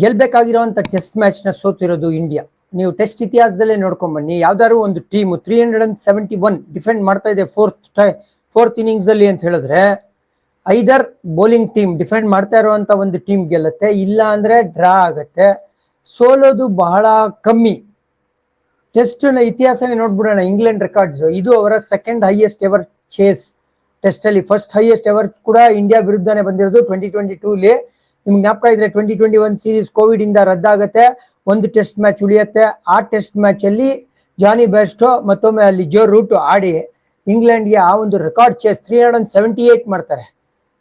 ಗೆಲ್ಬೇಕಾಗಿರುವಂತ test match ನ ಸೋತಿರೋದು India. ನೀವು test ಇತಿಹಾಸದಲ್ಲೇ ನೋಡ್ಕೊಂಡ್ ಬನ್ನಿ, ಯಾವ್ದಾದ್ರು ಒಂದು ಟೀಮ್ 371 ಡಿಫೆಂಡ್ ಮಾಡ್ತಾ ಇದೆ ಫೋರ್ತ್ ಇನ್ನಿಂಗ್ಸ್ ಅಲ್ಲಿ ಅಂತ ಹೇಳಿದ್ರೆ, ಐದರ್ ಬೌಲಿಂಗ್ ಟೀಮ್ ಡಿಫೆಂಡ್ ಮಾಡ್ತಾ ಇರುವಂತ ಒಂದು ಟೀಮ್ ಗೆಲ್ಲುತ್ತೆ, ಇಲ್ಲ ಅಂದ್ರೆ ಡ್ರಾ ಆಗತ್ತೆ. ಸೋಲೋದು ಬಹಳ ಕಮ್ಮಿ. ಟೆಸ್ಟ್ ನ ಇತಿಹಾಸನೇ ನೋಡ್ಬಿಡೋಣ. ಇಂಗ್ಲೆಂಡ್ ರೆಕಾರ್ಡ್ಸ್, ಇದು ಅವರ second highest ever chase test ಅಲ್ಲಿ. ಫಸ್ಟ್ ಹೈಯೆಸ್ಟ್ ಎವರ್ ಕೂಡ ಇಂಡಿಯಾ ವಿರುದ್ಧನೇ ಬಂದಿರೋದು 2022 ನಿಮ್ಗೆ ಜ್ಞಾಪಕ ಇದ್ರೆ 2021 ಸೀರೀಸ್ ಕೋವಿಡ್ ಇಂದ ರದ್ದಾಗತ್ತೆ, ಒಂದು ಟೆಸ್ಟ್ ಮ್ಯಾಚ್ ಉಳಿಯುತ್ತೆ. ಆ ಟೆಸ್ಟ್ ಮ್ಯಾಚ್ ಅಲ್ಲಿ ಜಾನಿ ಬೆರ್ಸ್ಟೋ ಮತ್ತೊಮ್ಮೆ ಅಲ್ಲಿ ಜೋ ರೂಟ್ ಆಡಿ ಇಂಗ್ಲೆಂಡ್ಗೆ ಆ ಒಂದು ರೆಕಾರ್ಡ್ ಚೇಸ್ 378 ಮಾಡ್ತಾರೆ.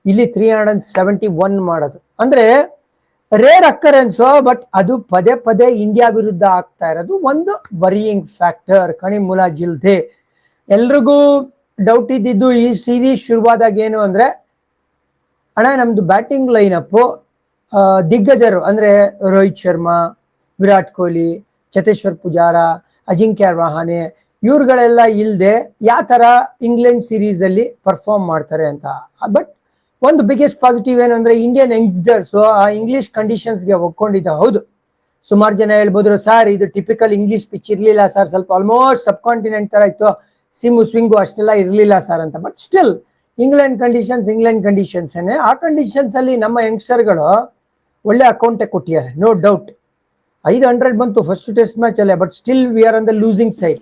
ಇಲ್ಲಿ 371 ಮಾಡೋದು ಅಂದ್ರೆ ರೇರ್ ಅಕ್ಕರೆನ್ಸ್, ಬಟ್ ಅದು ಪದೇ ಪದೇ ಇಂಡಿಯಾ ವಿರುದ್ಧ ಆಗ್ತಾ ಇರೋದು ಒಂದು ವರಿಯಿಂಗ್ ಫ್ಯಾಕ್ಟರ್. ಕಣಿ ಮುಲಾಜಿಲ್ದೆ ಎಲ್ರಿಗೂ ಡೌಟ್ ಇದ್ದಿದ್ದು ಈ ಸೀರೀಸ್ ಶುರುವಾದಾಗ ಏನು ಅಂದ್ರೆ, ಅಣ್ಣ ನಮ್ದು ಬ್ಯಾಟಿಂಗ್ ಲೈನ್ ಅಪ್ ದಿಗ್ಗಜರು ಅಂದ್ರೆ ರೋಹಿತ್ ಶರ್ಮಾ, ವಿರಾಟ್ ಕೊಹ್ಲಿ, ಚತೇಶ್ವರ್ ಪೂಜಾರ, ಅಜಿಂಕ್ಯ ರಹಾನೆ ಇವ್ರುಗಳೆಲ್ಲ ಇಲ್ಲದೆ ಯಾವ ತರ ಇಂಗ್ಲೆಂಡ್ ಸೀರೀಸ್ ಅಲ್ಲಿ ಪರ್ಫಾರ್ಮ್ ಮಾಡ್ತಾರೆ ಅಂತ. ಬಟ್ ಒಂದು ಬಿಗ್ಗೆಸ್ಟ್ ಪಾಸಿಟಿವ್ ಏನು ಅಂದ್ರೆ, ಇಂಡಿಯನ್ ಯಂಗ್ಸ್ಟರ್ಸ್ ಆ ಇಂಗ್ಲಿಷ್ ಕಂಡೀಷನ್ಸ್ಗೆ ಒಪ್ಕೊಂಡಿದ್ದ. ಹೌದು, ಸುಮಾರು ಜನ ಹೇಳ್ಬೋದ್ರು ಸರ್ ಇದು ಟಿಪಿಕಲ್ ಇಂಗ್ಲಿಷ್ ಪಿಚ್ ಇರ್ಲಿಲ್ಲ ಸರ್, ಸ್ವಲ್ಪ ಆಲ್ಮೋಸ್ಟ್ ಸಬ್ ಕಾಂಟಿನೆಂಟ್ ತರ ಇತ್ತು, ಸಿಮ್ಮು ಸ್ವಿಂಗು ಅಷ್ಟೆಲ್ಲ ಇರ್ಲಿಲ್ಲ ಸರ್ ಅಂತ. ಬಟ್ ಸ್ಟಿಲ್ ಇಂಗ್ಲೆಂಡ್ ಕಂಡೀಷನ್ಸ್ ಏನೇ, ಆ ಕಂಡೀಷನ್ಸ್ ಅಲ್ಲಿ ನಮ್ಮ ಯಂಗ್ಸ್ಟರ್ಗಳು ಒಳ್ಳೆ ಅಕೌಂಟೇ ಕೊಟ್ಟಿದ್ದಾರೆ, ನೋ ಡೌಟ್. 500 ಬಂತು ಫಸ್ಟ್ ಟೆಸ್ಟ್ ಮ್ಯಾಚ್ ಅಲ್ಲೇ, but still we are on the losing side.